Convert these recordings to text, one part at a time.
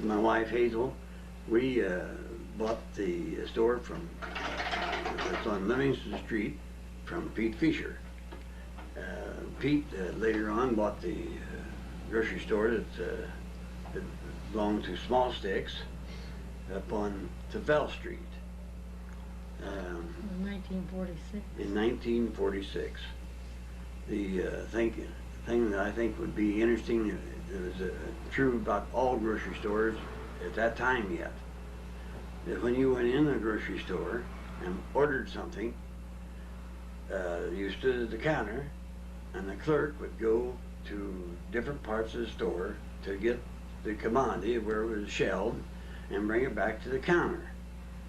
my wife Hazel, we bought the store from, it's on Livingston Street, from Pete Fisher. Pete later on bought the grocery store that belonged to Small Sticks up on Tavell Street. In 1946. In 1946. The thing that I think would be interesting, it was true about all grocery stores at that time yet, that when you went in a grocery store and ordered something, you stood at the counter and the clerk would go to different parts of the store to get the commodity where it was shelved and bring it back to the counter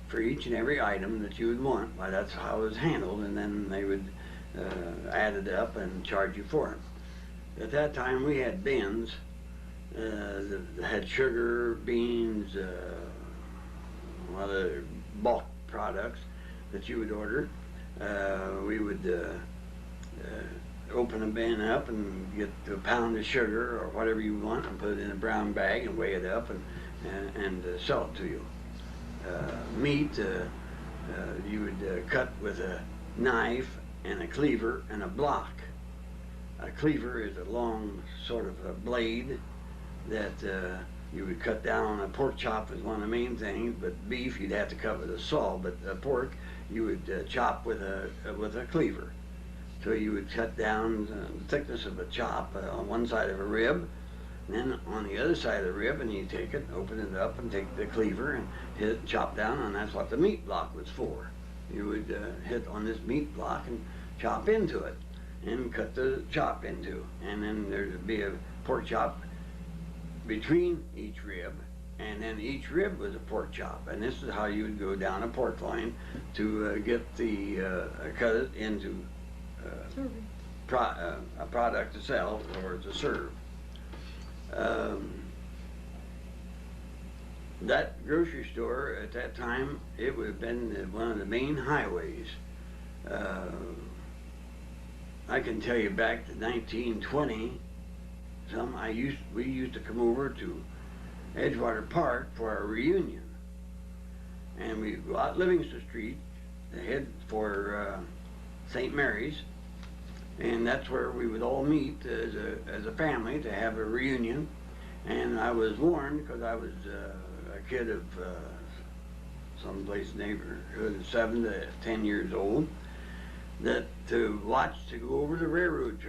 for each and every item that you would want. Well, that's how it was handled, and then they would add it up and charge you for it. At that time we had bins that had sugar, beans, other bulk products that you would order. We would open a bin up and get a pound of sugar or whatever you want and put it in a brown bag and weigh it up and sell it to you. Meat, you would cut with a knife and a cleaver and a block. A cleaver is a long sort of a blade that you would cut down on. A pork chop is one of the main things, but beef you'd have to cut with a saw, but pork you would chop with a cleaver. So you would cut down the thickness of a chop on one side of a rib, and then on the other side of the rib, and you take it, open it up, and take the cleaver and hit it, chop down, and that's what the meat block was for. You would hit on this meat block and chop into it, and cut the chop into, and then there'd be a pork chop between each rib, and then each rib was a pork chop, and this is how you would go down a pork line to get the cut it into a product to sell or to serve. That grocery store at that time, it would have been one of the main highways. I can tell you back to 1920, we used to come over to Edgewater Park for our reunion, and we'd go out Livingston Street to head for St. Mary's, and that's where we would all meet as a family to have a reunion. And I was warned, because I was a kid of someplace in the neighborhood of 7 to 10 years old, that to go over the railroad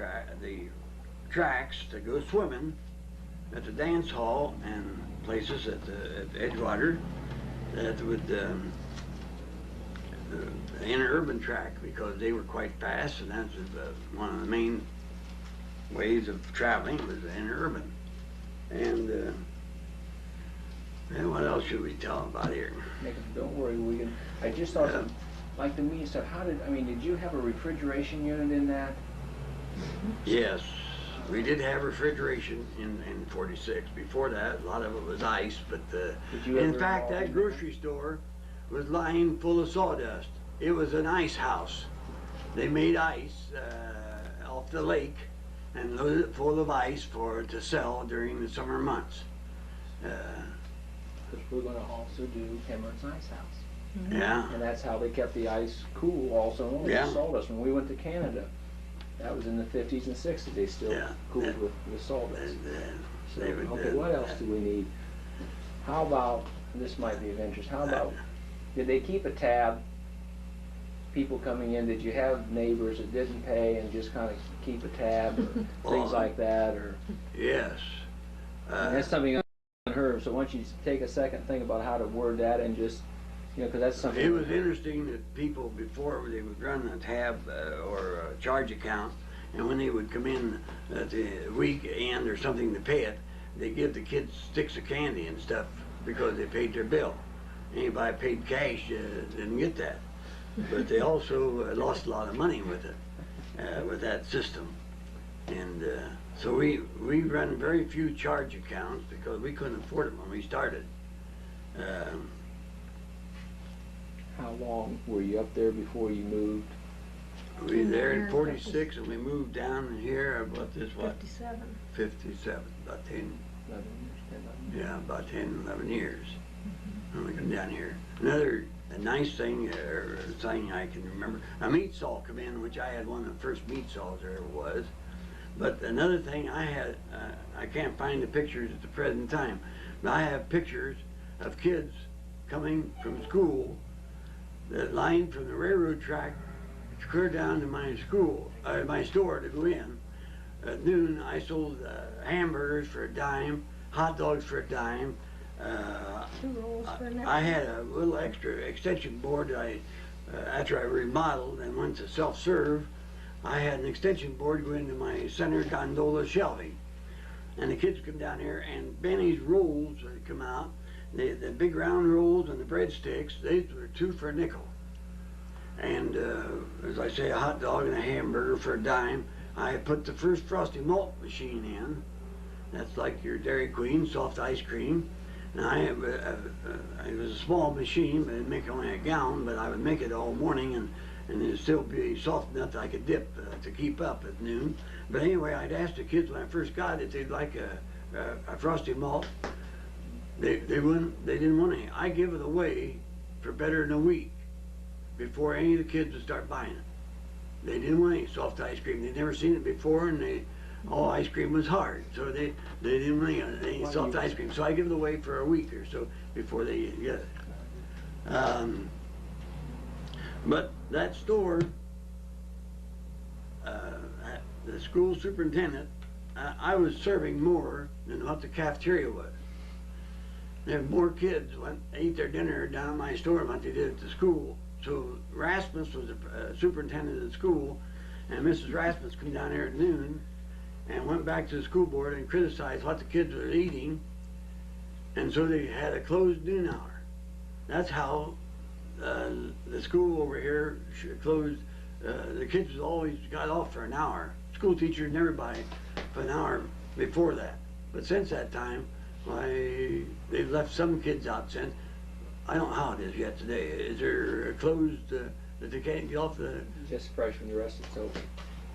tracks to go swimming at the dance hall and places at Edgewater, that would the interurban track, because they were quite fast, and that's one of the main ways of traveling was interurban. And what else should we tell about here? Don't worry, I just thought, like the meat stuff, did you have a refrigeration unit in that? Yes, we did have refrigeration in 46. Before that, a lot of it was ice, but in fact, that grocery store was lying full of sawdust. It was an ice house. They made ice off the lake and loaded it full of ice to sell during the summer months. Because we're going to also do Emmert's Ice House. Mm-hmm. Yeah. And that's how they kept the ice cool also on the sawdust. When we went to Canada, that was in the 50s and 60s, they still cooled with sawdust. Okay, what else do we need? How about, this might be of interest, how about, did they keep a tab, people coming in, did you have neighbors that didn't pay and just kind of keep a tab, or things like that, or? Yes. And that's something unheard of, so why don't you take a second, think about how to word that, and just, because that's something. It was interesting that people before, they would run a tab or a charge account, and when they would come in at the weekend or something to pay it, they give the kids sticks of candy and stuff because they paid their bill. Anybody paid cash didn't get that. But they also lost a lot of money with it, with that system. And so we run very few charge accounts because we couldn't afford it when we started. How long were you up there before you moved? We were there in 46 and we moved down here, about this, what? 57. 57, about 10. 11 years, 10, 11 years. Yeah, about 10, 11 years when we come down here. Another nice thing, thing I can remember, a meat saw come in, which I had one of the first meat saws there ever was. But another thing I had, I can't find the pictures at the present time, but I have pictures of kids coming from school that line from the railroad track clear down to my school, my store to go in. At noon, I sold hamburgers for a dime, hot dogs for a dime. 2 rolls for a nickel. I had a little extra extension board that after I remodeled and went to self-serve, I had an extension board go into my center gondola shelving. And the kids come down here, and Benny's rolls that come out, the big round rolls and the breadsticks, these were 2 for a nickel. And as I say, a hot dog and a hamburger for a dime. I put the first Frosty Malt machine in. That's like your Dairy Queen, soft ice cream. And it was a small machine, but it'd make only a gallon, but I would make it all morning, and it'd still be soft enough that I could dip to keep up at noon. But anyway, I'd ask the kids when I first got it if they'd like a Frosty Malt. They didn't want any. I give it away for better than a week before any of the kids would start buying it. They didn't want any soft ice cream. They'd never seen it before, and all ice cream was hard, so they didn't want any soft ice cream. So I give it away for a week or so before they get it. But that store, the school superintendent, I was serving more than what the cafeteria was. There were more kids went ate their dinner down at my store than what they did at the school. So Rasmus was the superintendent of the school, and Mrs. Rasmus came down here at noon and went back to the school board and criticized what the kids were eating, and so they had a closed noon hour. That's how the school over here closed. The kids always got off for an hour. School teachers never buy for an hour before that. But since that time, why, they've left some kids out since. I don't know how it is yet today. Is there a closed that they can't get off the? Just freshmen, the rest it's open.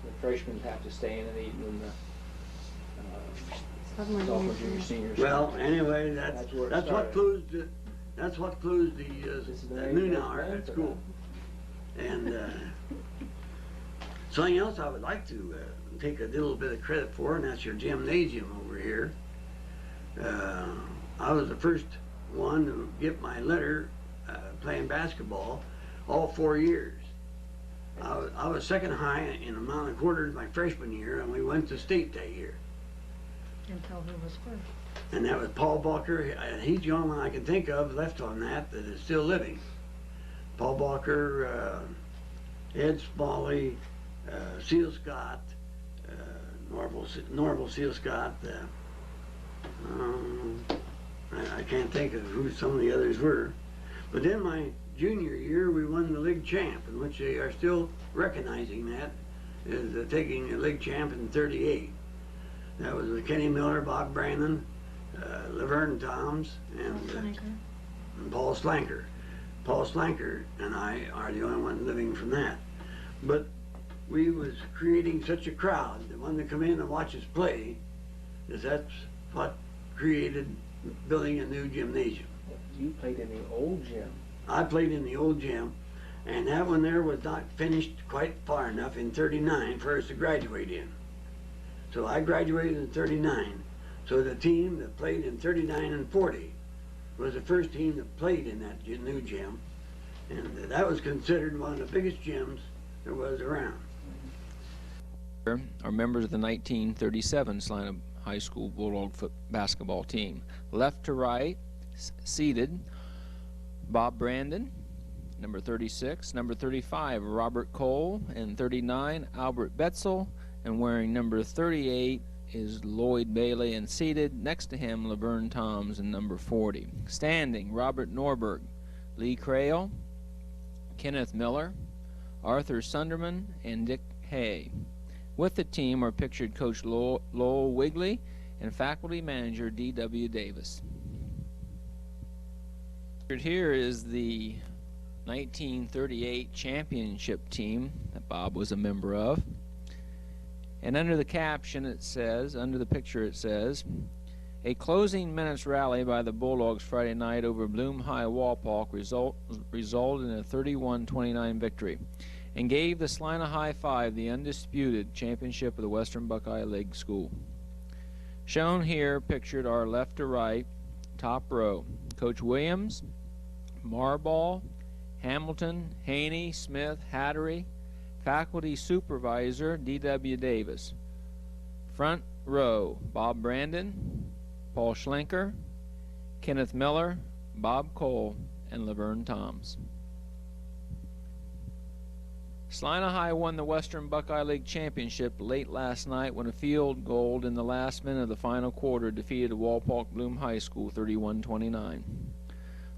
The freshmen have to stay in and eat when the sophomore, junior, seniors. Well, anyway, that's what closed. That's what closed the noon hour at school. And something else I would like to take a little bit of credit for, and that's your gymnasium over here. I was the first one to get my letter playing basketball all 4 years. I was second high in amount of quarters my freshman year, and we went to state that year. Until who was first? And that was Paul Balker. He's the only one I can think of left on that is still living. Paul Balker, Ed Smalley, Seal Scott, Norval Seal Scott. I can't think of who some of the others were. But then my junior year, we won the league champ, in which they are still recognizing that as taking the league champ in '38. That was with Kenny Miller, Bob Brandon, Laverne Toms, and Paul Slanker. Paul Slanker and I are the only ones living from that. But we was creating such a crowd that wanted to come in and watch us play, that's what created building a new gymnasium. You played in the old gym. I played in the old gym, and that one there was not finished quite far enough in '39 for us to graduate in. So I graduated in '39. So the team that played in '39 and '40 was the first team that played in that new gym, and that was considered one of the biggest gyms there was around. Are members of the 1937 Celina High School Bulldog basketball team. Left to right, seated, Bob Brandon, number 36, number 35, Robert Cole, and 39, Albert Betzel, and wearing number 38 is Lloyd Bailey, and seated next to him, Laverne Toms, and number 40. Standing, Robert Norberg, Lee Crail, Kenneth Miller, Arthur Sunderman, and Dick Hay. With the team are pictured Coach Lowell Wigley and faculty manager D.W. Davis. Here is the 1938 championship team that Bob was a member of. And under the caption it says, under the picture it says, A closing minutes rally by the Bulldogs Friday night over Bloom High Walpock resulted in a 31-29 victory and gave the Celina High Five the undisputed championship of the Western Buckeye League School. Shown here, pictured are left to right, top row. Coach Williams, Marbaugh, Hamilton, Haney, Smith, Hattery, faculty supervisor D.W. Davis. Front row, Bob Brandon, Paul Schlenker, Kenneth Miller, Bob Cole, and Laverne Toms. Celina High won the Western Buckeye League Championship late last night when a field goal in the last minute of the final quarter defeated Walpock Bloom High School 31-29.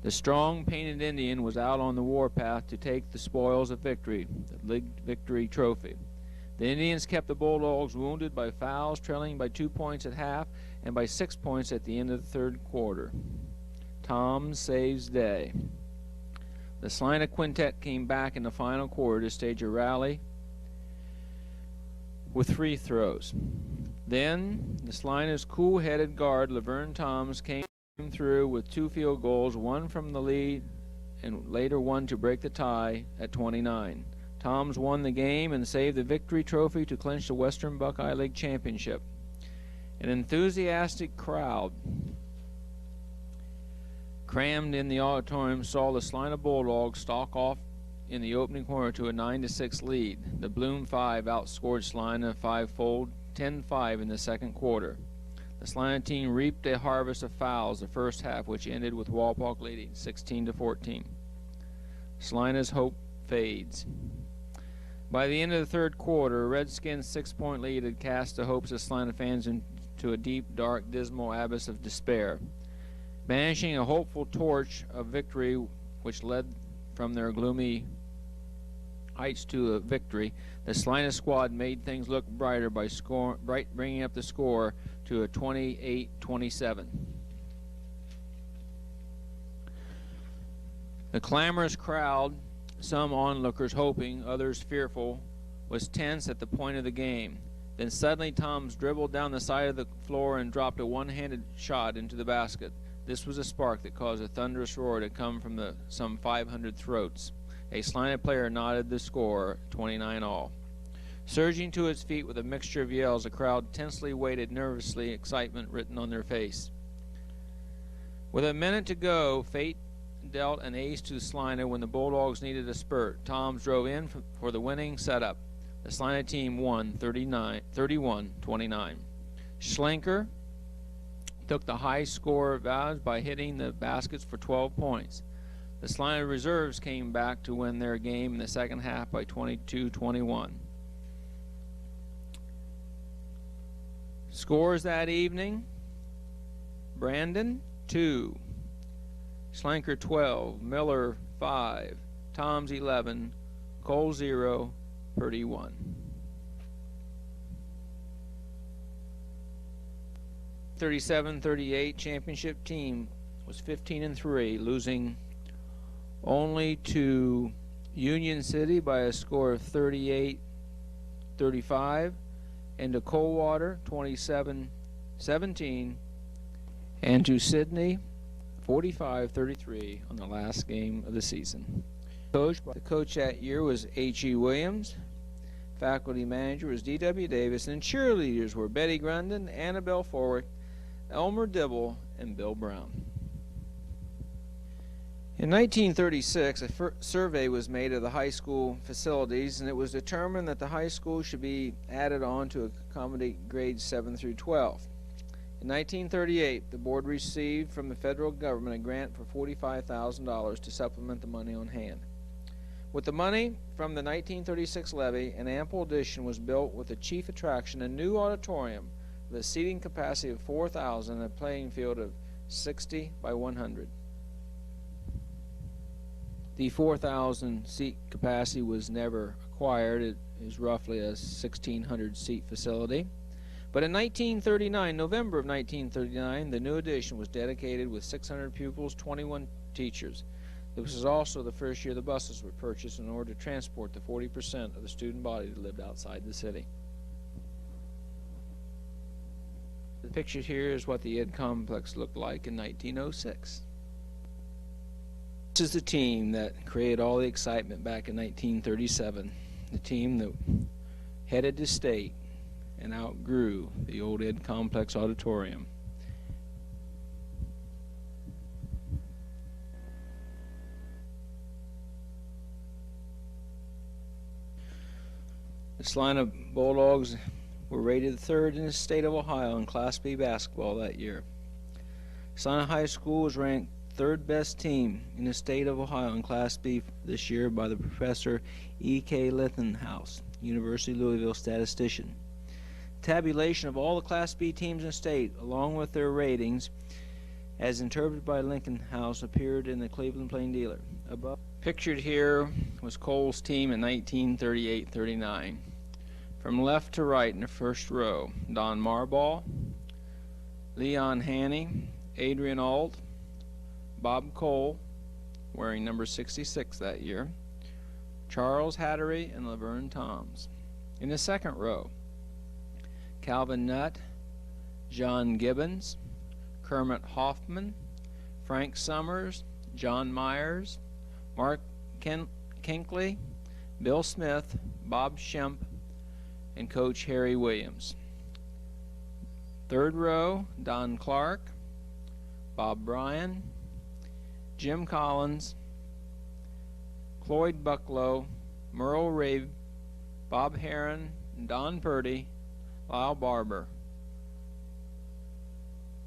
The strong painted Indian was out on the warpath to take the spoils of victory, the league victory trophy. The Indians kept the Bulldogs wounded by fouls, trailing by 2 points at half and by 6 points at the end of the third quarter. Tom saves day. The Celina quintet came back in the final quarter to stage a rally with free throws. Then the Celina's cool-headed guard Laverne Toms came through with 2 field goals, one from the lead and later one to break the tie at 29. Toms won the game and saved the victory trophy to clinch the Western Buckeye League Championship. An enthusiastic crowd crammed in the auditorium saw the Celina Bulldogs stalk off in the opening quarter to a 9-6 lead. The Bloom Five outscored Celina fivefold, 10-5 in the second quarter. The Celina team reaped a harvest of fouls the first half, which ended with Walpock leading 16-14. Celina's hope fades. By the end of the third quarter, Redskins' 6-point lead had cast the hopes of Celina fans into a deep, dark, dismal abyss of despair. Banishing a hopeful torch of victory which led from their gloomy heights to a victory, the Celina squad made things look brighter by bringing up the score to a 28-27. The clamorous crowd, some onlookers hoping, others fearful, was tense at the point of the game. Then suddenly Toms dribbled down the side of the floor and dropped a one-handed shot into the basket. This was a spark that caused a thunderous roar to come from some 500 throats. A Celina player nodded the score, 29-all. Surging to its feet with a mixture of yells, the crowd tensely waited nervously, excitement written on their face. With a minute to go, fate dealt an ace to Celina when the Bulldogs needed a spurt. Toms drove in for the winning setup. The Celina team won 31-29. Schlenker took the high score vows by hitting the baskets for 12 points. The Celina reserves came back to win their game in the second half by 22-21. Scores that evening: Brandon 2, Schlenker 12, Miller 5, Toms 11, Cole 0, Purdy 1. '37-38 championship team was 15-3, losing only to Union City by a score of 38-35, and to Coldwater 27-17, and to Sydney 45-33 on the last game of the season. The coach that year was H.E. Williams. Faculty manager was D.W. Davis, and cheerleaders were Betty Grundon, Annabelle Forwick, Elmer Dibble, and Bill Brown. In 1936, a survey was made of the high school facilities, and it was determined that the high school should be added on to accommodate grades 7 through 12. In 1938, the board received from the federal government a grant for $45,000 to supplement the money on hand. With the money from the 1936 levy, an ample addition was built with the chief attraction, a new auditorium with a seating capacity of 4,000 and a playing field of 60 by 100. The 4,000 seat capacity was never acquired. It is roughly a 1,600 seat facility. But in November of 1939, the new addition was dedicated with 600 pupils, 21 teachers. This was also the first year the buses were purchased in order to transport the 40% of the student body that lived outside the city. The Pictured here is what the Ed Complex looked like in 1906. This is the team that created all the excitement back in 1937. The team that headed to state and outgrew the old Ed Complex Auditorium. The Celina Bulldogs were rated third in the state of Ohio in Class B basketball that year. Celina High School was ranked third best team in the state of Ohio in Class B this year by the Professor E.K. Lithenhouse, University of Louisville statistician. Tabulation of all the Class B teams in the state, along with their ratings, as interpreted by Lincoln House, appeared in the Cleveland Plain Dealer. Above, pictured here was Cole's team in 1938-39. From left to right in the first row, Don Marbaugh, Leon Haney, Adrian Ault, Bob Cole, wearing number 66 that year, Charles Hattery, and Laverne Toms. In the second row, Calvin Nutt, John Gibbons, Kermit Hoffman, Frank Summers, John Myers, Mark Kinkley, Bill Smith, Bob Shemp, and Coach Harry Williams. Third row, Don Clark, Bob Bryan, Jim Collins, Cloyd Bucklow, Merle Rabe, Bob Heron, Don Purdy, Lyle Barber.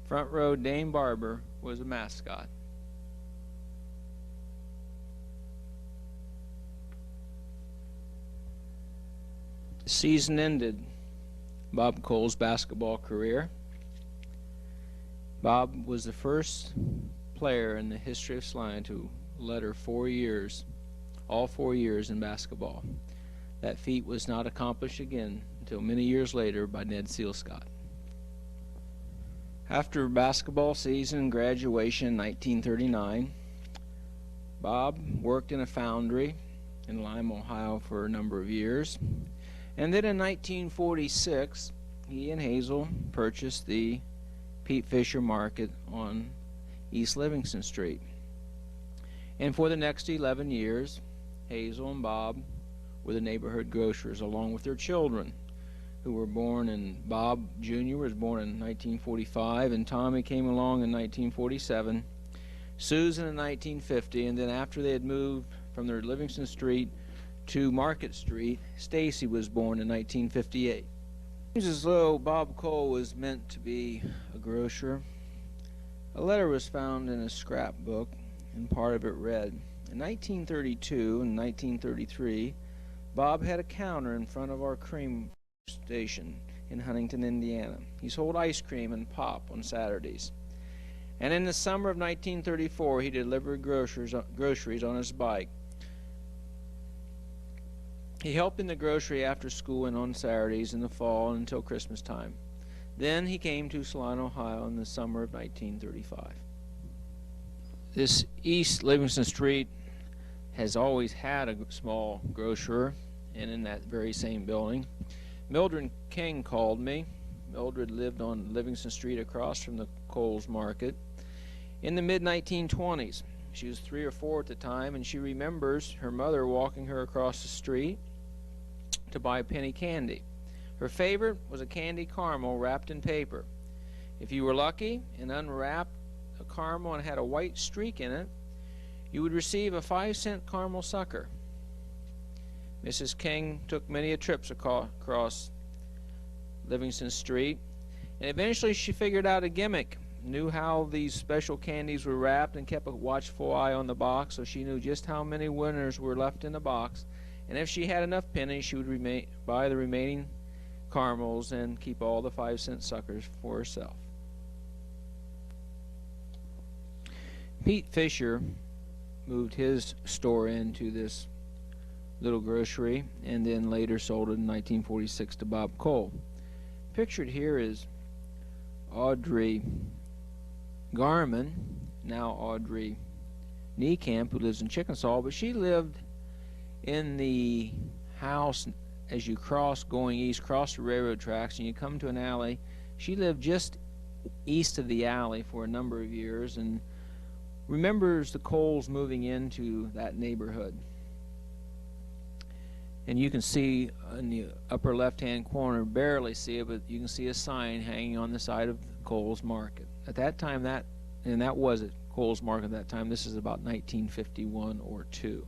Front row, Dane Barber was a mascot. The season ended Bob Cole's basketball career. Bob was the first player in the history of Celina to letter 4 years, all 4 years in basketball. That feat was not accomplished again until many years later by Ned Sealscott. After basketball season and graduation in 1939, Bob worked in a foundry in Lima, Ohio for a number of years. And then in 1946, he and Hazel purchased the Pete Fisher Market on East Livingston Street. And for the next 11 years, Hazel and Bob were the neighborhood grocers, along with their children, who were born in, Bob Jr. was born in 1945, and Tommy came along in 1947, Susan in 1950, and then after they had moved from their Livingston Street to Market Street, Stacy was born in 1958. It seems as though Bob Cole was meant to be a grocer. A letter was found in a scrapbook, and part of it read, in 1932 and 1933, Bob had a counter in front of our cream station in Huntington, Indiana. He sold ice cream and pop on Saturdays. And in the summer of 1934, he delivered groceries on his bike. He helped in the grocery after school and on Saturdays in the fall until Christmas time. Then he came to Celina, Ohio in the summer of 1935. This East Livingston Street has always had a small grocer, and in that very same building. Mildred King called me. Mildred lived on Livingston Street across from the Coles Market in the mid-1920s. She was 3 or 4 at the time, and she remembers her mother walking her across the street to buy penny candy. Her favorite was a candy caramel wrapped in paper. If you were lucky and unwrapped a caramel and had a white streak in it, you would receive a 5-cent caramel sucker. Mrs. King took many trips across Livingston Street, and eventually she figured out a gimmick, knew how these special candies were wrapped, and kept a watchful eye on the box, so she knew just how many winners were left in the box. And if she had enough pennies, she would buy the remaining caramels and keep all the 5-cent suckers for herself. Pete Fisher moved his store into this little grocery and then later sold it in 1946 to Bob Cole. Pictured here is Audrey Garman, now Audrey Niekamp, who lives in Chickasaw, but she lived in the house as you cross going east, cross the railroad tracks, and you come to an alley. She lived just east of the alley for a number of years and remembers the Coles moving into that neighborhood. And you can see in the upper left-hand corner, barely see it, but you can see a sign hanging on the side of Coles Market. At that time, that was at Coles Market at that time. This is about 1951 or 2.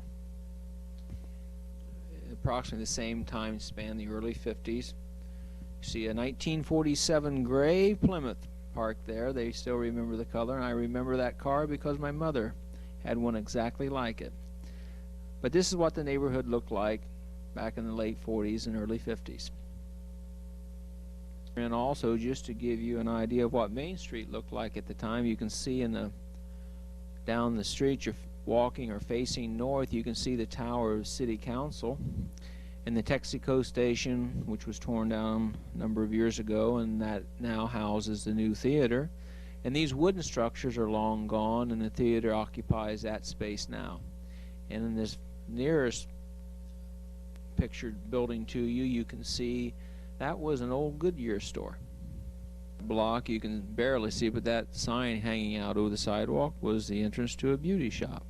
Approximately the same time span, the early 50s. You see a 1947 gray Plymouth parked there. They still remember the color, and I remember that car because my mother had one exactly like it. But this is what the neighborhood looked like back in the late 40s and early 50s. And also, just to give you an idea of what Main Street looked like at the time, you can see down the street you're walking or facing north, you can see the tower of City Council and the Texaco station, which was torn down a number of years ago, and that now houses the new theater. And these wooden structures are long gone, and the theater occupies that space now. And in this nearest pictured building to you, you can see that was an old Goodyear store. Block you can barely see, but that sign hanging out over the sidewalk was the entrance to a beauty shop.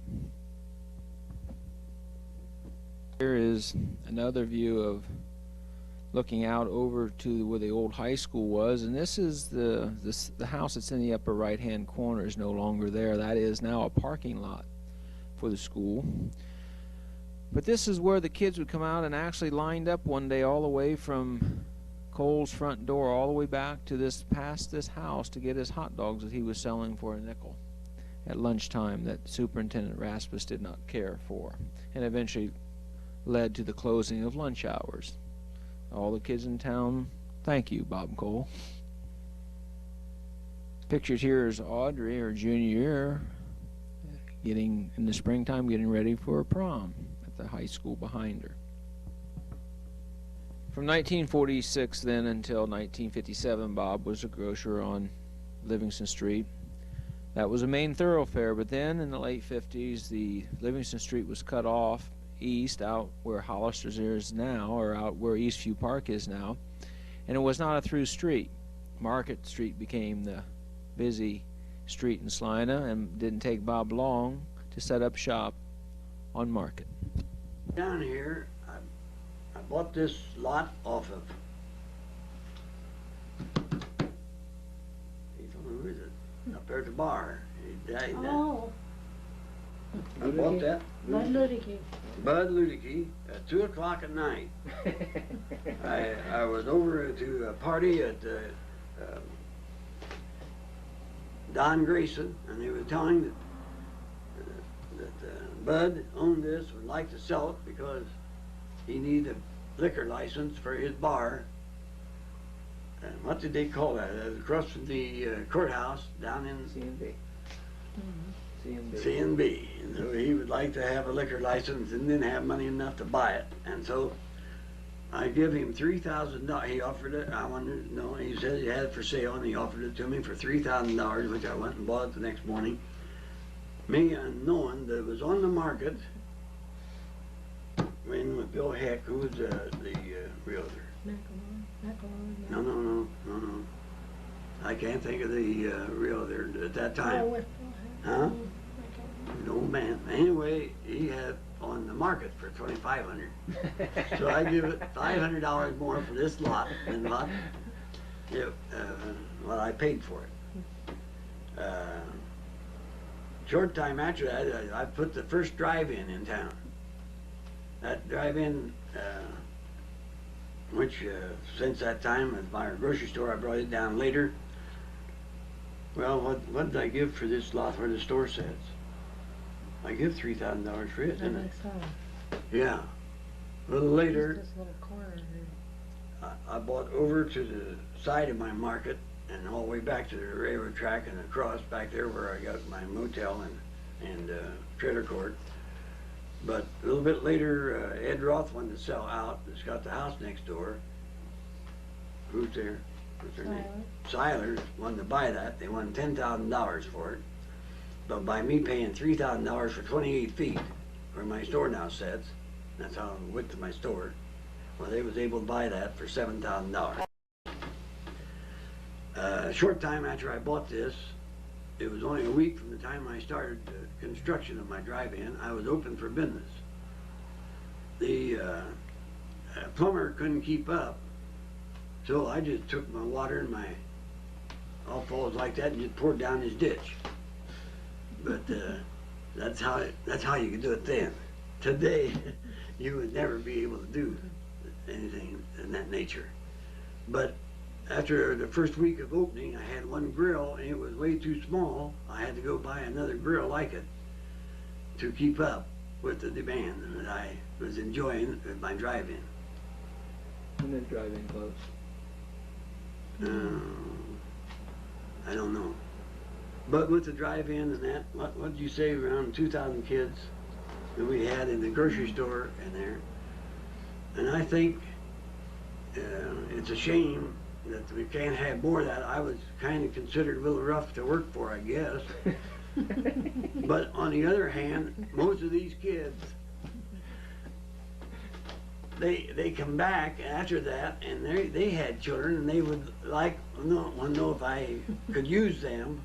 Here is another view of looking out over to where the old high school was, and this is the house that's in the upper right hand corner is no longer there. That is now a parking lot for the school. But this is where the kids would come out and actually lined up one day all the way from Cole's front door all the way back to past this house to get his hot dogs that he was selling for a nickel at lunchtime that Superintendent Rasmus did not care for, and eventually led to the closing of lunch hours. All the kids in town, thank you, Bob Cole. Pictured here is Audrey, her junior year, in the springtime, getting ready for a prom at the high school behind her. From 1946 then until 1957, Bob was a grocer on Livingston Street. That was a main thoroughfare, but then in the late 50s, the Livingston Street was cut off east, out where Hollister's is now, or out where Eastview Park is now, and it was not a through street. Market Street became the busy street in Celina, and didn't take Bob long to set up shop on Market. Down here, I bought this lot off of, who is it? Up there at the bar. He died then. Oh, I bought that. Bud Ludicky. Bud Ludicky at 2 o'clock at night. I was over to a party at Don Grayson, and they were telling that Bud owned this, would like to sell it because he needed a liquor license for his bar. And what did they call that? Across from the courthouse down in C&B. Mm-hmm. C&B. And so he would like to have a liquor license and didn't have money enough to buy it. And so I give him $3,000. He offered it. I wanted to know. He said he had it for sale, and he offered it to me for $3,000, which I went and bought the next morning. Me unknowing that it was on the market when with Bill Heck, who was the realtor. McElroy. No. I can't think of the realtor at that time. Oh, with Huh? No man. Anyway, he had on the market for $2,500. So I give it $500 more for this lot than what I paid for it. Short time after that, I put the first drive-in in town. That drive-in, which since that time at my grocery store, I brought it down later. Well, what did I give for this lot where the store sits? I give $3,000 for it, didn't I? Yeah. A little later, This little corner here. I bought over to the side of my market and all the way back to the railroad track and across back there where I got my motel and trailer court. But a little bit later, Ed Roth wanted to sell out. It's got the house next door. Who's there? What's their name? Siler wanted to buy that. They wanted $10,000 for it. But by me paying $3,000 for 28 feet, where my store now sits, that's how the width of my store, well, they was able to buy that for $7,000. short time after I bought this, it was only a week from the time I started the construction of my drive-in, I was open for business. The plumber couldn't keep up, so I just took my water and my all falls like that and just poured down his ditch. But that's how you could do it then. Today, you would never be able to do anything in that nature. But after the first week of opening, I had one grill and it was way too small. I had to go buy another grill like it to keep up with the demand that I was enjoying at my drive-in. When did drive-in close? I don't know. But with the drive-in and that, what did you say, around 2,000 kids that we had in the grocery store and there. And I think it's a shame that we can't have more of that. I was kind of considered a little rough to work for, I guess. But on the other hand, most of these kids, they come back after that and they had children and they would like want to know if I could use them,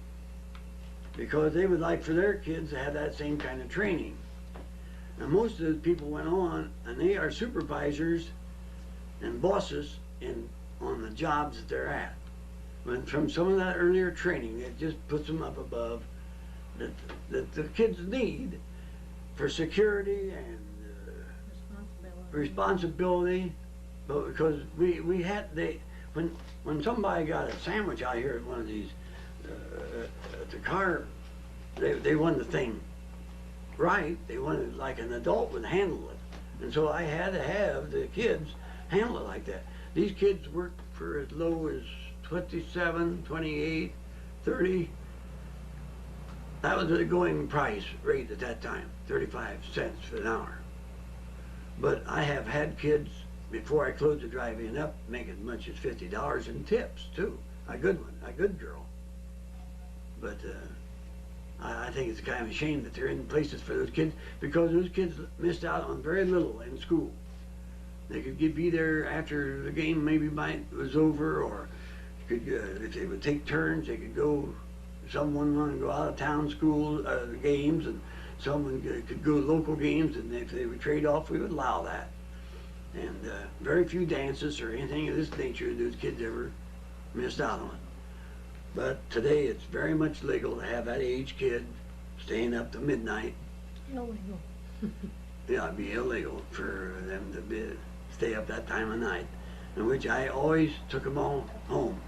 because they would like for their kids to have that same kind of training. And most of the people went on and they are supervisors and bosses on the jobs that they're at. But from some of that earlier training, it just puts them up above that the kids need for security and responsibility. But because we had when somebody got a sandwich out here at one of these at the car, they wanted the thing right. They wanted like an adult would handle it, and so I had to have the kids handle it like that. These kids worked for as low as 27, 28, 30. That was the going price rate at that time, 35 cents an hour. But I have had kids, before I closed the drive-in up, make as much as $50 in tips too. A good one, a good girl. But I think it's kind of a shame that they're in places for those kids, because those kids missed out on very little in school. They could be there after the game maybe was over, or could if they would take turns, they could go. Someone wanted to go out of town school games, and someone could go local games, and if they would trade off, we would allow that. And very few dances or anything of this nature those kids ever missed out on. But today it's very much legal to have that age kid staying up to midnight. Illegal. Yeah, it'd be illegal for them to stay up that time of night, in which I always took them all home.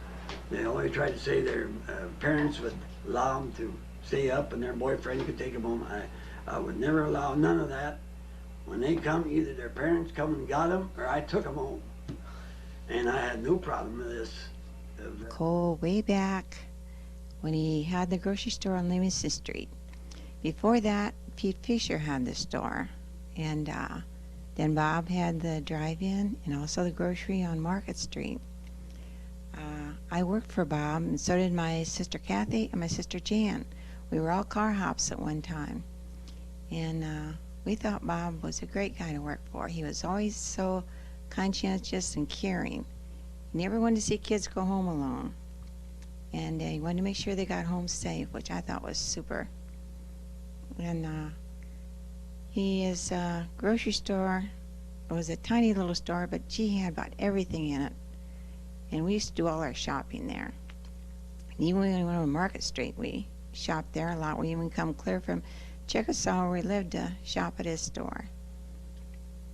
They always tried to say their parents would allow them to stay up and their boyfriend could take them home. I would never allow none of that. When they come, either their parents come and got them or I took them home. And I had no problem with this. Cole way back when he had the grocery store on Livingston Street. Before that, Pete Fisher had the store, and then Bob had the drive-in and also the grocery on Market Street. I worked for Bob, and so did my sister Kathy and my sister Jan. We were all car hops at one time, and we thought Bob was a great guy to work for. He was always so conscientious and caring. He never wanted to see kids go home alone, and he wanted to make sure they got home safe, which I thought was super. And his grocery store, it was a tiny little store, but gee, he had about everything in it. And we used to do all our shopping there. And even when we went on Market Street, we shopped there a lot. We even come clear from Chickasaw, where we lived, to shop at his store.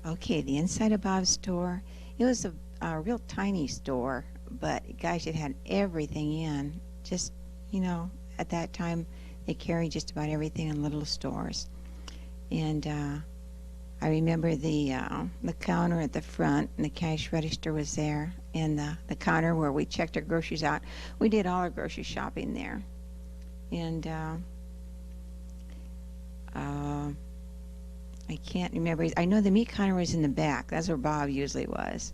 Okay, the inside of Bob's store, it was a real tiny store, but gosh, it had everything in. Just, you know, at that time, they carried just about everything in little stores. And I remember the counter at the front, and the cash register was there, and the counter where we checked our groceries out. We did all our grocery shopping there. And I can't remember. I know the meat counter was in the back. That's where Bob usually was.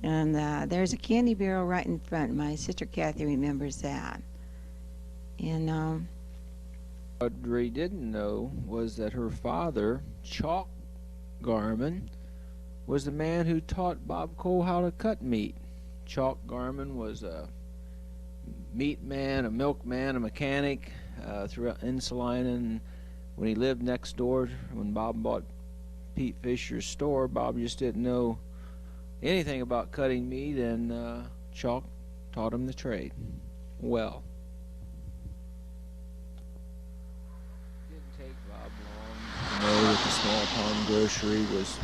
And there's a candy barrel right in front. My sister Kathy remembers that. And what Ray didn't know was that her father, Chalk Garman, was the man who taught Bob Cole how to cut meat. Chalk Garman was a meat man, a milkman, a mechanic throughout in Celina. And when he lived next door, when Bob bought Pete Fisher's store, Bob just didn't know anything about cutting meat, and Chalk taught him the trade well. It didn't take Bob long to know that the small town grocery was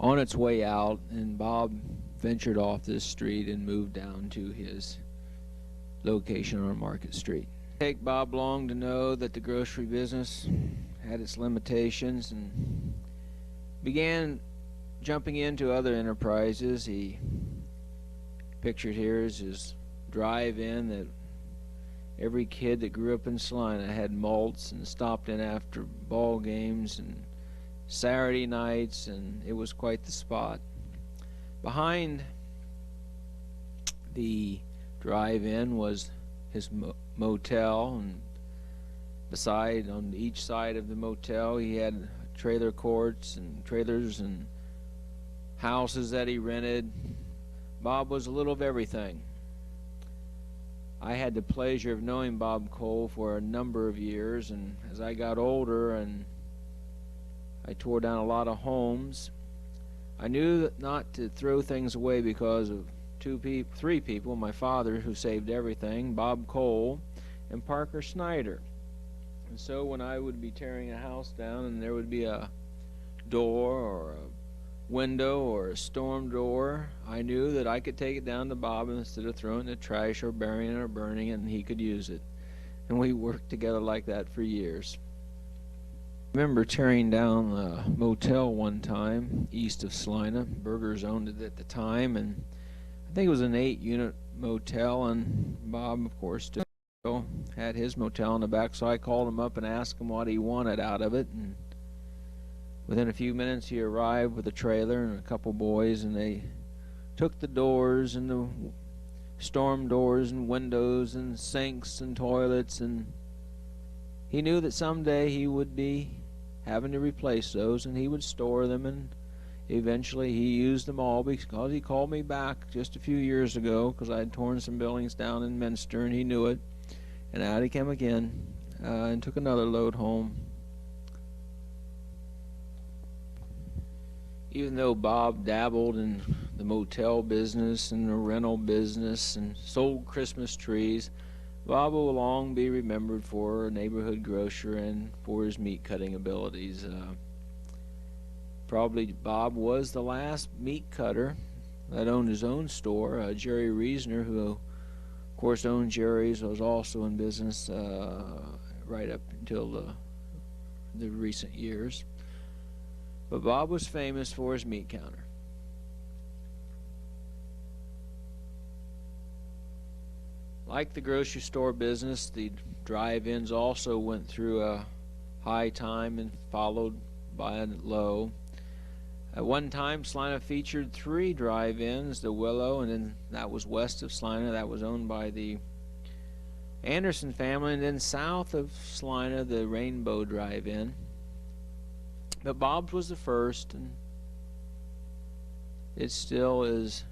on its way out, and Bob ventured off this street and moved down to his location on Market Street. It didn't take Bob long to know that the grocery business had its limitations and began jumping into other enterprises. He pictured here is his drive-in that every kid that grew up in Celina had malts and stopped in after ball games and Saturday nights, and it was quite the spot. Behind the drive-in was his motel, and beside, on each side of the motel, he had trailer courts and trailers and houses that he rented. Bob was a little of everything. I had the pleasure of knowing Bob Cole for a number of years, and as I got older and I tore down a lot of homes, I knew that not to throw things away because of three people, my father, who saved everything, Bob Cole, and Parker Snyder. And so when I would be tearing a house down and there would be a door or a window or a storm door, I knew that I could take it down to Bob instead of throwing it in the trash or burying it or burning it, and he could use it. And we worked together like that for years. I remember tearing down a motel one time east of Celina. Burgers owned it at the time, and I think it was an 8-unit motel, and Bob, of course, still had his motel in the back, so I called him up and asked him what he wanted out of it, and within a few minutes he arrived with a trailer and a couple boys, and they took the doors and the storm doors and windows and sinks and toilets, and he knew that someday he would be having to replace those, and he would store them, and eventually he used them all because he called me back just a few years ago because I had torn some buildings down in Mercer, and he knew it, and out he came again and took another load home. Even though Bob dabbled in the motel business and the rental business and sold Christmas trees, Bob will long be remembered for a neighborhood grocer and for his meat cutting abilities. Probably Bob was the last meat cutter that owned his own store. Jerry Reasoner, who of course owned Jerry's, was also in business right up until the recent years. But Bob was famous for his meat counter. Like the grocery store business, the drive-ins also went through a high time and followed by a low. At one time, Celina featured 3 drive-ins, the Willow, and then that was west of Celina. That was owned by the Anderson family, and then south of Celina, the Rainbow Drive-In. But Bob's was the first, and it still is.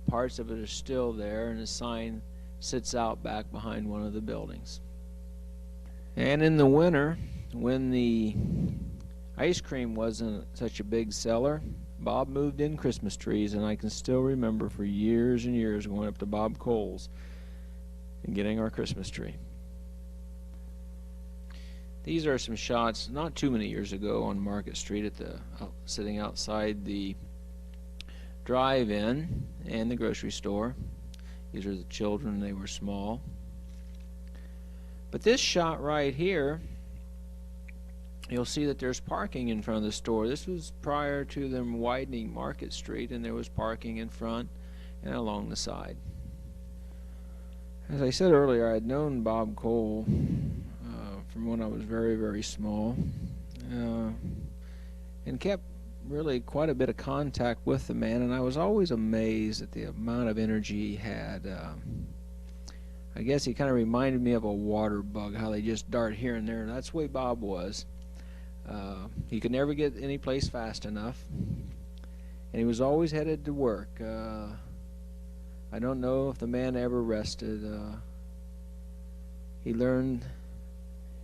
Parts of it are still there, and a sign sits out back behind one of the buildings. And in the winter, when the ice cream wasn't such a big seller, Bob moved in Christmas trees, and I can still remember for years and years going up to Bob Cole's and getting our Christmas tree. These are some shots not too many years ago on Market Street at the sitting outside the drive-in and the grocery store. These are the children. They were small. But this shot right here, you'll see that there's parking in front of the store. This was prior to them widening Market Street, and there was parking in front and along the side. As I said earlier, I had known Bob Cole from when I was very, very small, and kept really quite a bit of contact with the man, and I was always amazed at the amount of energy he had. I guess he kind of reminded me of a water bug, how they just dart here and there, and that's the way Bob was. He could never get any place fast enough, and he was always headed to work. I don't know if the man ever rested. He learned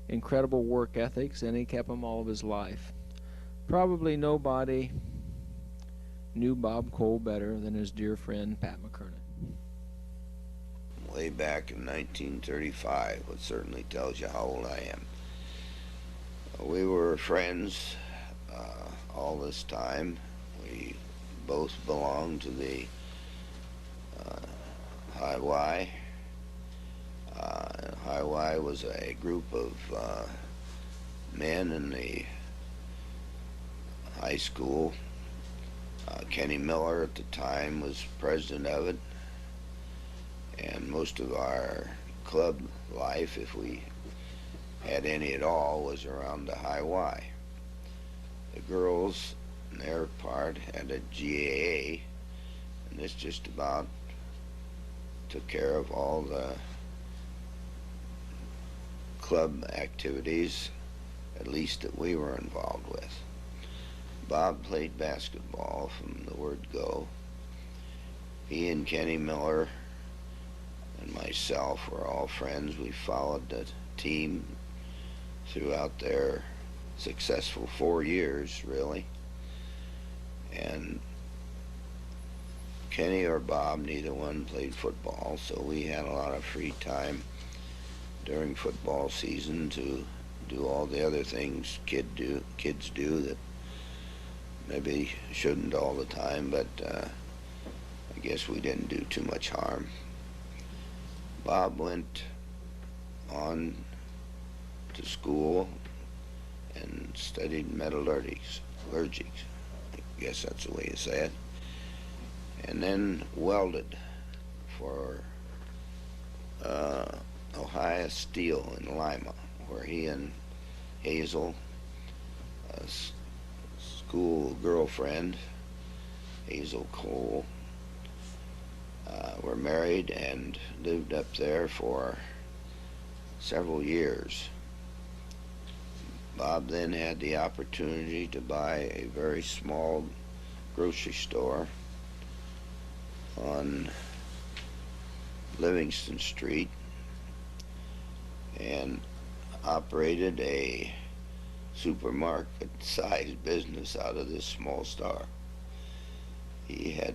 incredible work ethics, and he kept them all of his life. Probably nobody knew Bob Cole better than his dear friend Pat McKernan. Way back in 1935, which certainly tells you how old I am. We were friends all this time. We both belonged to the High Y. High Y was a group of men in the high school. Kenny Miller at the time was president of it, and most of our club life, if we had any at all, was around the High Y. The girls, in their part, had a GAA, and this just about took care of all the club activities, at least that we were involved with. Bob played basketball from the word go. He and Kenny Miller and myself were all friends. We followed the team throughout their successful 4 years, really. And Kenny or Bob, neither one played football, so we had a lot of free time during football season to do all the other things kids do that maybe shouldn't all the time, but I guess we didn't do too much harm. Bob went on to school and studied metallurgics, I guess that's the way you say it, and then welded for Ohio Steel in Lima, where he and Hazel, a school girlfriend, Hazel Cole, were married and lived up there for several years. Bob then had the opportunity to buy a very small grocery store on Livingston Street and operated a supermarket-sized business out of this small store. He had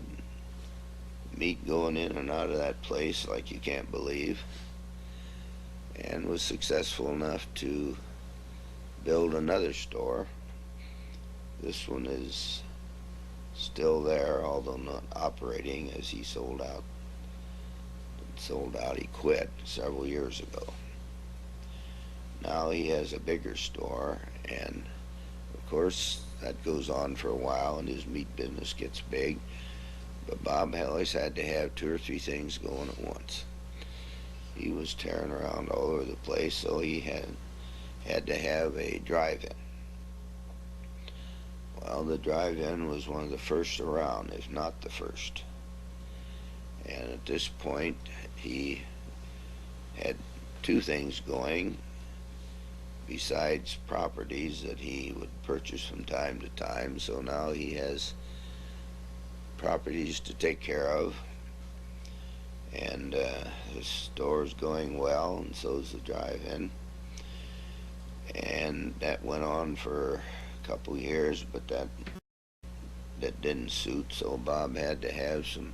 meat going in and out of that place like you can't believe, and was successful enough to build another store. This one is still there, although not operating, as he sold out. He quit several years ago. Now he has a bigger store, and of course that goes on for a while and his meat business gets big, but Bob always had to have 2 or 3 things going at once. He was tearing around all over the place, so he had to have a drive-in. Well, the drive-in was one of the first around, if not the first. And at this point, he had 2 things going besides properties that he would purchase from time to time. So now he has properties to take care of, and the store's going well, and so's the drive-in. And that went on for a couple years, but that didn't suit, so Bob had to have some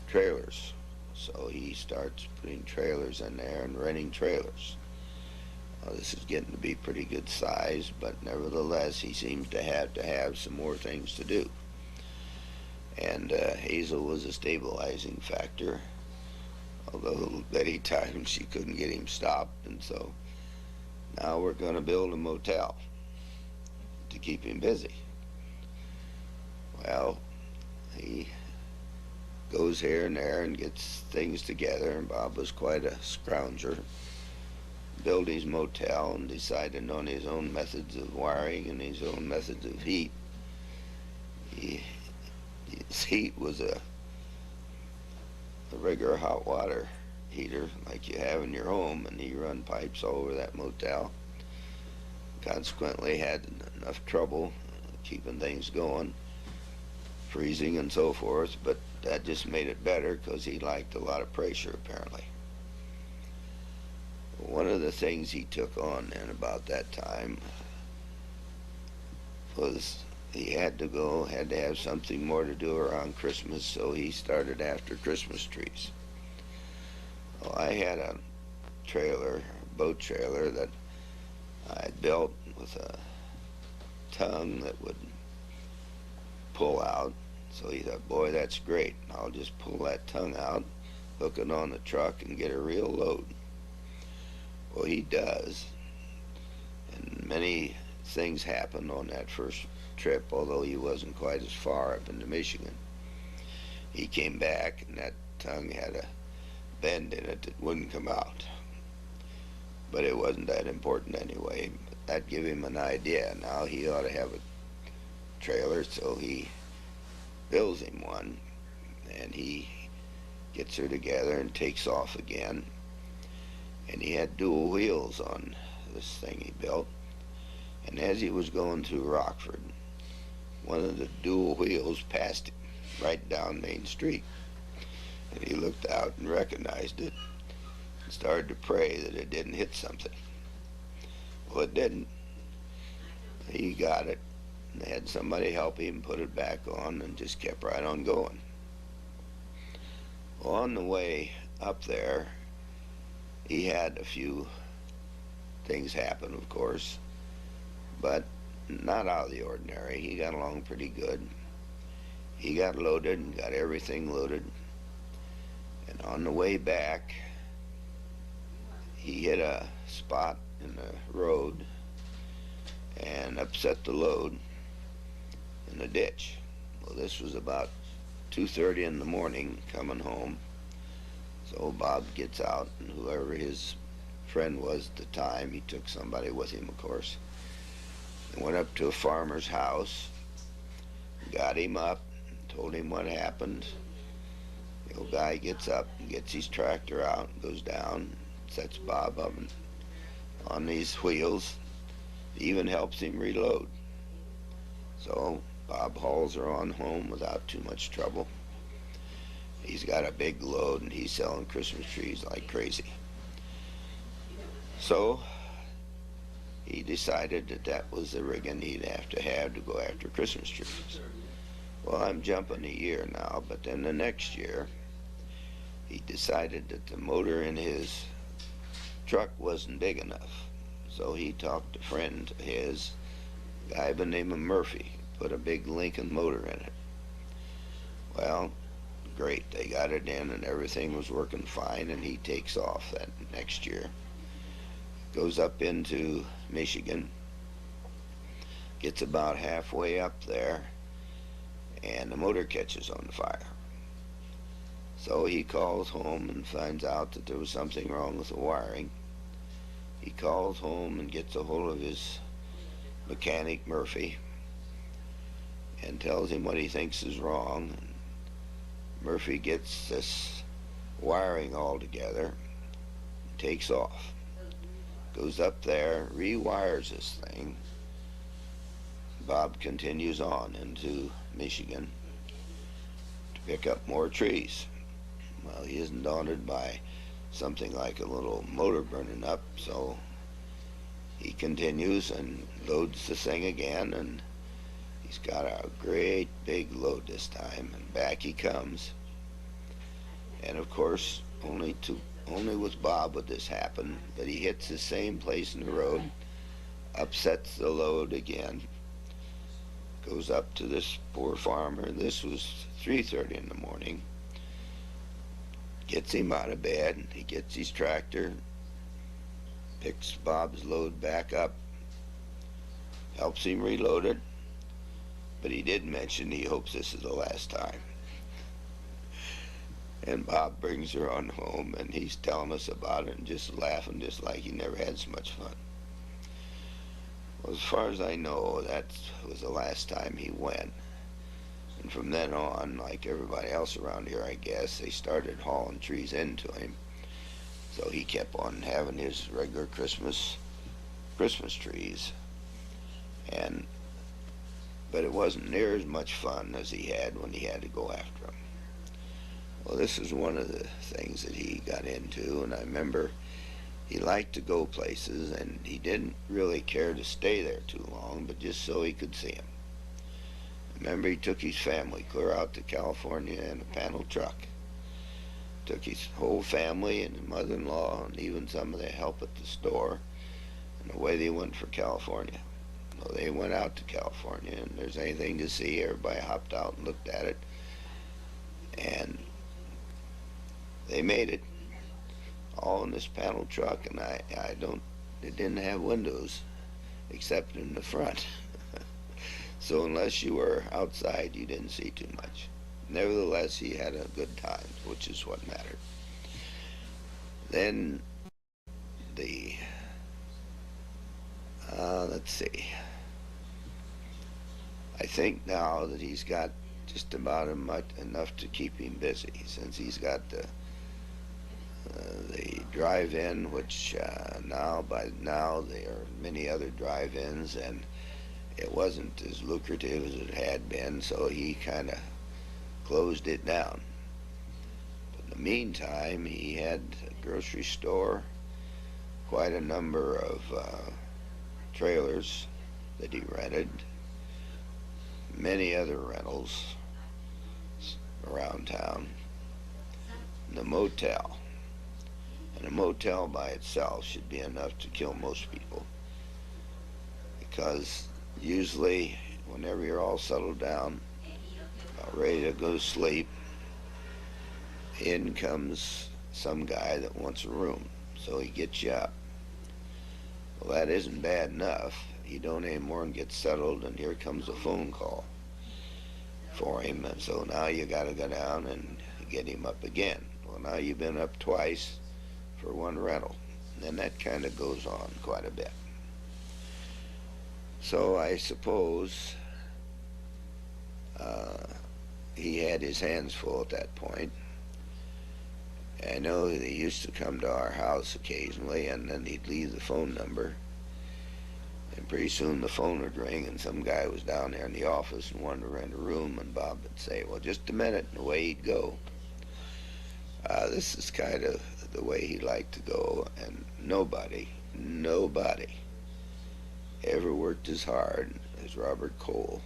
trailers. So he starts putting trailers in there and renting trailers. This is getting to be pretty good size, but nevertheless he seems to have some more things to do. And Hazel was a stabilizing factor, although many times she couldn't get him stopped, and so now we're going to build a motel to keep him busy. Well, he goes here and there and gets things together, and Bob was quite a scrounger. Built his motel and decided on his own methods of wiring and his own methods of heat. His heat was a regular hot water heater like you have in your home, and he run pipes all over that motel. Consequently had enough trouble keeping things going, freezing and so forth, but that just made it better because he liked a lot of pressure apparently. One of the things he took on then about that time was he had to have something more to do around Christmas, so he started after Christmas trees. Well, I had a boat trailer that I built with a tongue that would pull out. So he thought, boy, that's great. I'll just pull that tongue out, hook it on the truck, and get a real load. Well, he does. And many things happened on that first trip, although he wasn't quite as far up into Michigan. He came back, and that tongue had a bend in it that wouldn't come out. But it wasn't that important anyway. That gave him an idea. Now he ought to have a trailer, so he builds him one, and he gets her together and takes off again. And he had dual wheels on this thing he built. And as he was going through Rockford, one of the dual wheels passed him right down Main Street. And he looked out and recognized it and started to pray that it didn't hit something. Well, it didn't. He got it. And they had somebody help him put it back on and just kept right on going. Well, on the way up there, he had a few things happen, of course, but not out of the ordinary. He got along pretty good. He got loaded and got everything loaded. And on the way back, he hit a spot in the road and upset the load in the ditch. Well, this was about 2:30 in the morning coming home. So Bob gets out, and whoever his friend was at the time, he took somebody with him, of course, and went up to a farmer's house, got him up, told him what happened. The old guy gets up and gets his tractor out, goes down, sets Bob up on these wheels, even helps him reload. So Bob hauls her on home without too much trouble. He's got a big load, and he's selling Christmas trees like crazy. So he decided that that was the rigging he'd have to go after Christmas trees. Well, I'm jumping a year now, but then the next year, he decided that the motor in his truck wasn't big enough. So he talked to a friend of his, a guy by the name of Murphy, put a big Lincoln motor in it. Well, great, they got it in and everything was working fine, and he takes off that next year. Goes up into Michigan, gets about halfway up there, and the motor catches on fire. So he calls home and finds out that there was something wrong with the wiring. He calls home and gets a hold of his mechanic, Murphy, and tells him what he thinks is wrong. Murphy gets this wiring all together, takes off, goes up there, rewires this thing. Bob continues on into Michigan to pick up more trees. Well, he isn't daunted by something like a little motor burning up, so he continues and loads the thing again, and he's got a great big load this time, and back he comes. And of course, only with Bob would this happen, but he hits the same place in the road, upsets the load again, goes up to this poor farmer. This was 3:30 in the morning. Gets him out of bed. He gets his tractor, picks Bob's load back up, helps him reload it, but he did mention he hopes this is the last time. And Bob brings her on home, and he's telling us about it and just laughing just like he never had so much fun. Well, as far as I know, that was the last time he went. And from then on, like everybody else around here, I guess, they started hauling trees into him. So he kept on having his regular Christmas trees. But it wasn't near as much fun as he had when he had to go after them. Well, this is one of the things that he got into, and I remember he liked to go places, and he didn't really care to stay there too long, but just so he could see them. Remember, he took his family clear out to California in a panel truck. Took his whole family and his mother-in-law and even some of the help at the store, and away they went for California. Well, they went out to California, and if there's anything to see, everybody hopped out and looked at it, and they made it all in this panel truck. And it didn't have windows except in the front. So unless you were outside, you didn't see too much. Nevertheless, he had a good time, which is what mattered. Then let's see. I think now that he's got just about enough to keep him busy, since he's got the drive-in, which by now there are many other drive-ins, and it wasn't as lucrative as it had been, so he kind of closed it down. But in the meantime, he had a grocery store, quite a number of trailers that he rented, many other rentals around town, and a motel. And a motel by itself should be enough to kill most people, because usually whenever you're all settled down, ready to go to sleep, in comes some guy that wants a room, so he gets you up. Well, that isn't bad enough. You don't anymore and get settled, and here comes a phone call for him, and so now you got to go down and get him up again. Well, now you've been up twice for one rental, and that kind of goes on quite a bit. So I suppose he had his hands full at that point. I know that he used to come to our house occasionally, and then he'd leave the phone number, and pretty soon the phone would ring, and some guy was down there in the office and wanted to rent a room, and Bob would say, well, just a minute, and away he'd go. This is kind of the way he liked to go, and nobody ever worked as hard as Robert Cole.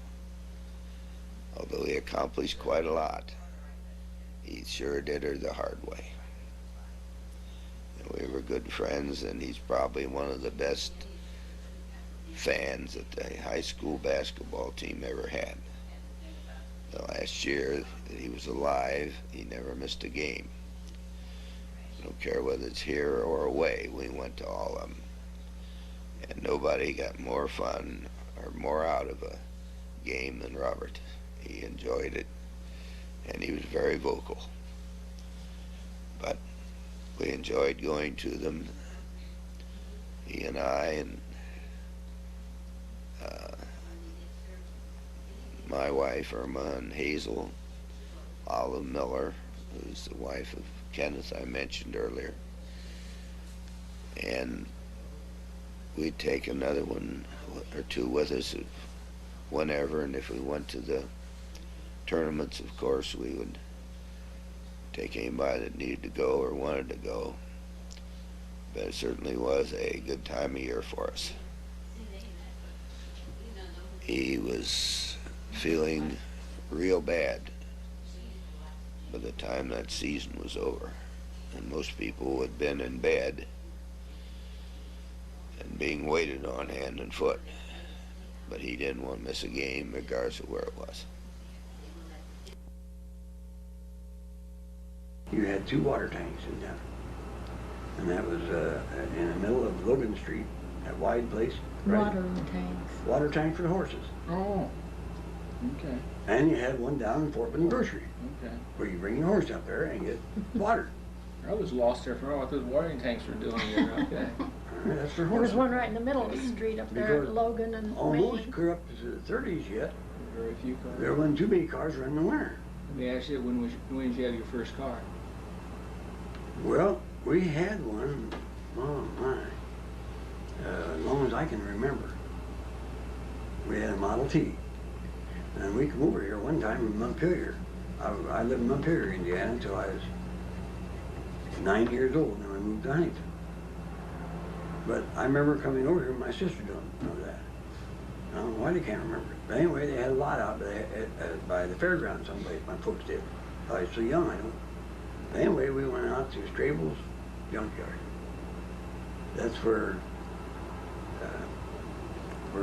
Although he accomplished quite a lot, he sure did her the hard way. And we were good friends, and he's probably one of the best fans that the high school basketball team ever had. The last year that he was alive, he never missed a game. I don't care whether it's here or away, we went to all of them. And nobody got more fun or more out of a game than Robert. He enjoyed it, and he was very vocal. But we enjoyed going to them, he and I, and my wife Irma, and Hazel, Olive Miller, who's the wife of Kenneth I mentioned earlier. And we'd take another one or two with us whenever, and if we went to the tournaments, of course, we would take anybody that needed to go or wanted to go. But it certainly was a good time of year for us. He was feeling real bad by the time that season was over, and most people had been in bed and being waited on hand and foot. But he didn't want to miss a game regardless of where it was. You had 2 water tanks in town, and that was in the middle of Logan Street, that wide place. Right? Watering tanks. Water tank for the horses. Oh, okay. And you had one down in Fort Benning Grocery, Okay. where you bring your horse up there and get water. I was lost there for what those watering tanks were doing here. Okay. That's for There horses. was one right in the middle of the street up there at Because Logan and almost Main. clear up to the 30s yet. Very few cars. There wasn't too many cars running in the winter. Let me ask you, when did you have your first car? Well, we had one, oh my, as long as I can remember. We had a Model T. And we come over here one time in Montpelier. I lived up here in Indiana until I was 9 years old, and then I moved to Huntington. But I remember coming over here, my sister don't know that. I don't know why they can't remember it. But anyway, they had a lot out by the fairgrounds someplace, my folks did. I was so young, I don't. But anyway, we went out to Strable's junkyard. That's where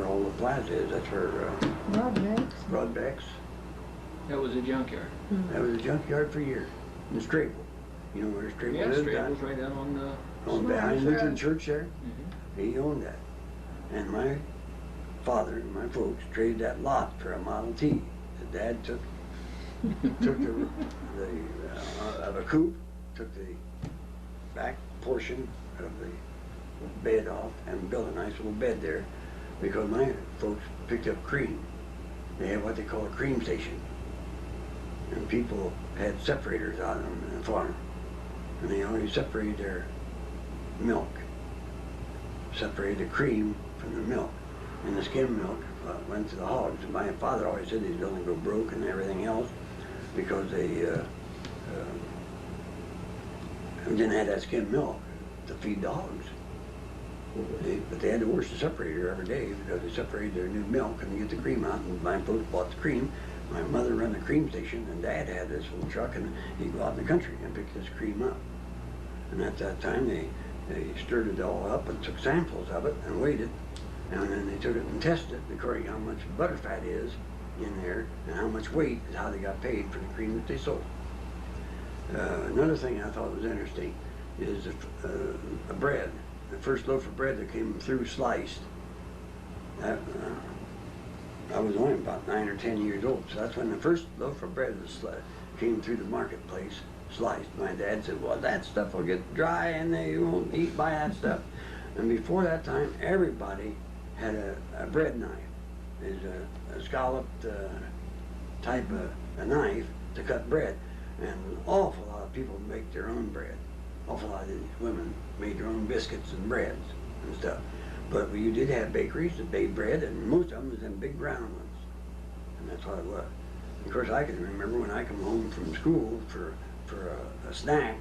all the plaza is. That's where Broadbeck's. That was a junkyard. That was a junkyard for years. In Strable. You know where Strable is? Strable's right down on the... Behind Lutheran Church there. He owned that. And my father and my folks traded that lot for a Model T. The dad took of a coupe, took the back portion of the bed off and built a nice little bed there because my folks picked up cream. They had what they call a cream station. And people had separators out on the farm. And they always separated their milk, separated the cream from the milk. And the skim milk went to the hogs. And my father always said he's going to go broke and everything else because they didn't have that skim milk to feed the hogs. But they had to wash the separator every day because they separated their new milk and get the cream out. And my folks bought the cream. My mother ran the cream station, and Dad had this little truck, and he'd go out in the country and pick this cream up. And at that time, they stirred it all up and took samples of it and weighed it, and then they took it and tested it according to how much butterfat is in there and how much weight is how they got paid for the cream that they sold. Another thing I thought was interesting is a bread. The first loaf of bread that came through sliced. I was only about 9 or 10 years old, so that's when the first loaf of bread came through the marketplace, sliced. My dad said, well, that stuff will get dry and they won't eat by that stuff. And before that time, everybody had a bread knife. It's a scalloped type of a knife to cut bread. And an awful lot of people make their own bread. An awful lot of these women made their own biscuits and breads and stuff. But you did have bakeries that made bread, and most of them was them big brown ones. And that's what it was. Of course, I can remember when I come home from school for a snack,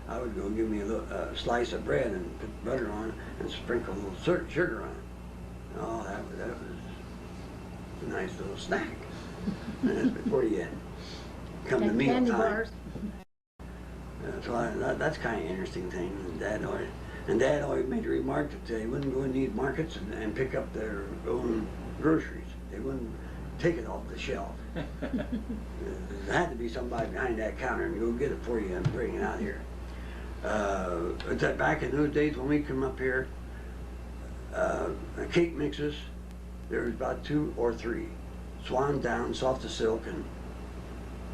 I would go give me a slice of bread and put butter on it and sprinkle a little sugar on it. Oh, that was a nice little snack. And that's before you come to meal time. So that's kind of an interesting thing. And Dad always made the remark that they wouldn't go in these markets and pick up their own groceries. They wouldn't take it off the shelf. There had to be somebody behind that counter and go get it for you and bring it out here. Back in those days when we come up here, cake mixes, there was about 2 or 3. Swan Down, Soft as Silk, and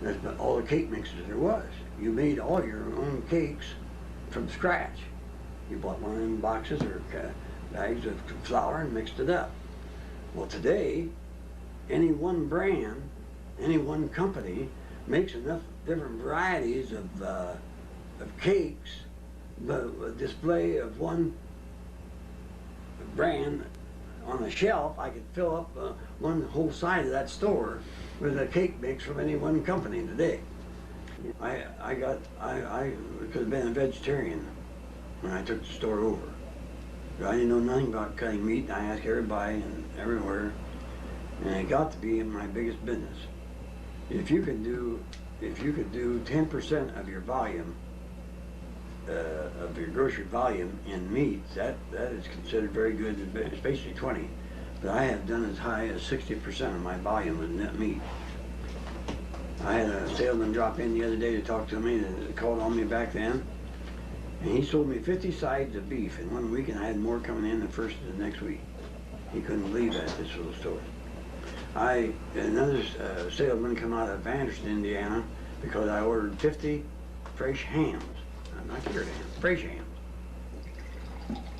that's about all the cake mixes there was. You made all your own cakes from scratch. You bought one of them boxes or bags of flour and mixed it up. Well, today, any one brand, any one company makes enough different varieties of cakes, but a display of one brand on a shelf, I could fill up one whole side of that store with a cake mix from any one company today. I could have been a vegetarian when I took the store over. I didn't know nothing about cutting meat. I asked everybody and everywhere, and it got to be my biggest business. If you could do 10% of your volume, of your grocery volume in meat, that is considered very good, especially 20. But I have done as high as 60% of my volume in net meat. I had a salesman drop in the other day to talk to me that called on me back then. And he sold me 50 sides of beef in 1 week, and I had more coming in the first of the next week. He couldn't believe that, this little store. Another salesman come out of Anderson, Indiana, because I ordered 50 fresh hams. Not cured hams, fresh hams.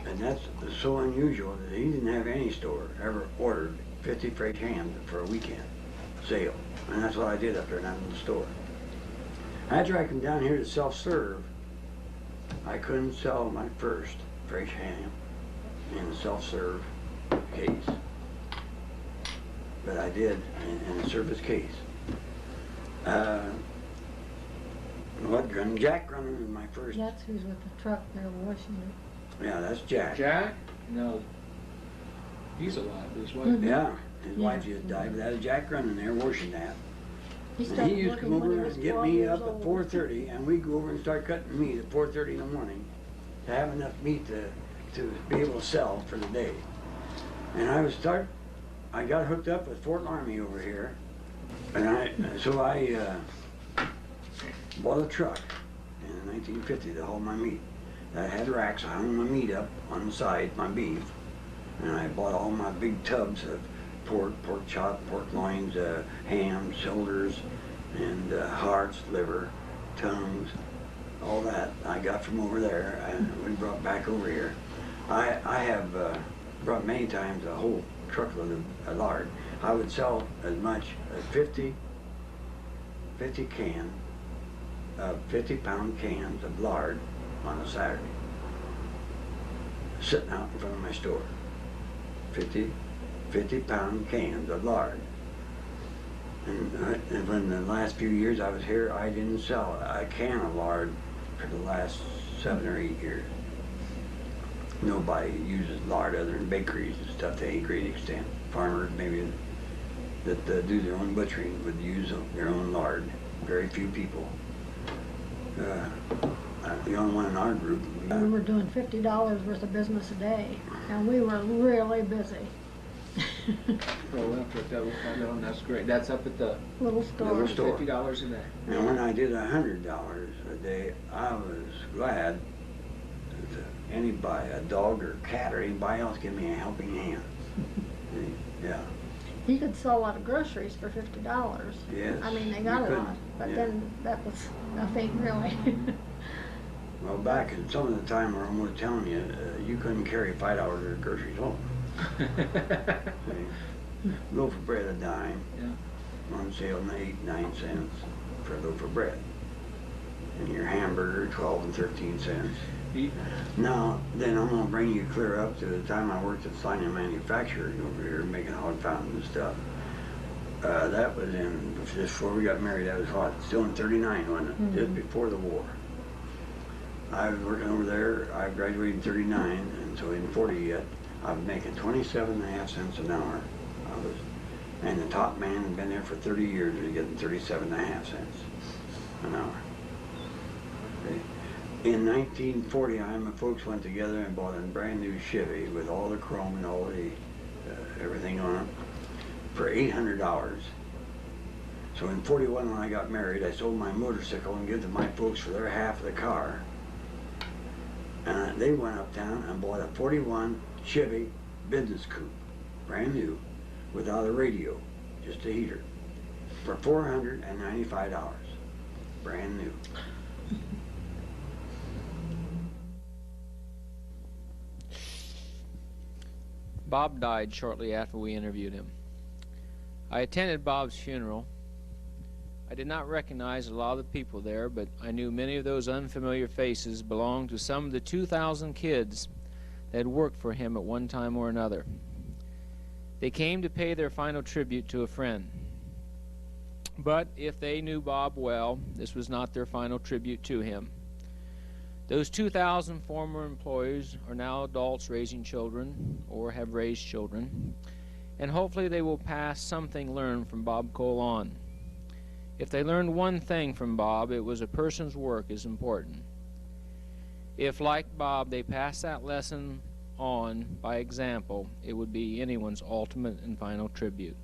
And that's so unusual that he didn't have any store ever ordered 50 fresh hams for a weekend sale. And that's what I did up there in that little store. After I come down here to self-serve, I couldn't sell my first fresh ham in a self-serve case. But I did in a service case. What gun? Jack Grunin is my first. That's who's with the truck there washing it. Yeah, that's Jack. Jack? No. He's alive. His wife. Yeah, his Yeah. wife just died, but that was Jack Grunin there washing that. He And started he used to come working when over he was and get 12 me years up at old. 4:30, and we'd go over and start cutting meat at 4:30 in the morning to have enough meat to be able to sell for the day. And I got hooked up with Fort Army over here, and so I bought a truck in 1950 to haul my meat. I had racks, I hung my meat up on the side, my beef, and I bought all my big tubs of pork chop, pork loins, ham, shoulders, and hearts, liver, tongues, all that I got from over there and we brought back over here. I have brought many times a whole truckload of lard. I would sell as much as 50 50-pound cans of lard on a Saturday, sitting out in front of my store. 50-pound cans of lard. And when the last few years I was here, I didn't sell a can of lard for the last 7 or 8 years. Nobody uses lard other than bakeries and stuff to any great extent. Farmers maybe that do their own butchering would use their own lard. Very few people. The only one in our group. We were doing $50 worth of business a day, and we were really busy. Oh, we'll put that on. That's great. That's up at the Little store. Little store. $50 a day. And when I did $100 a day, I was glad that anybody, a dog or cat or anybody else, give me a helping hand. Yeah. He could sell a lot of groceries for $50. Yes. I mean, they got you a could. lot, but Yeah. then that was nothing really. Well, back in some of the time where I'm telling you, you couldn't carry $5 of groceries home. See? Loaf of bread a dime. Yeah. On sale 8-9 cents for a loaf of bread. And your hamburger 12 and 13 cents. Now, then I'm gonna bring you clear up to the time I worked at Celina Manufacturing over here making hog fountains and stuff. That was just before we got married. That was hot. Still in '39, wasn't it? Just before the war. I was working over there. I graduated in '39, and so in '40 yet, I was making 27.5 cents an hour. And the top man had been there for 30 years. Was getting 37.5 cents an hour. Okay. In 1940, I and my folks went together and bought a brand new Chevy with all the chrome and all the everything on it for $800. So in '41, when I got married, I sold my motorcycle and gave it to my folks for their half of the car. And they went uptown and bought a '41 Chevy business coupe, brand new, without a radio, just a heater, for $495, brand new. Bob died shortly after we interviewed him. I attended Bob's funeral. I did not recognize a lot of the people there, but I knew many of those unfamiliar faces belonged to some of the 2,000 kids that had worked for him at one time or another. They came to pay their final tribute to a friend. But if they knew Bob well, this was not their final tribute to him. Those 2,000 former employees are now adults raising children or have raised children, and hopefully they will pass something learned from Bob Cole on. If they learned one thing from Bob, it was a person's work is important. If, like Bob, they pass that lesson on by example, it would be anyone's ultimate and final tribute.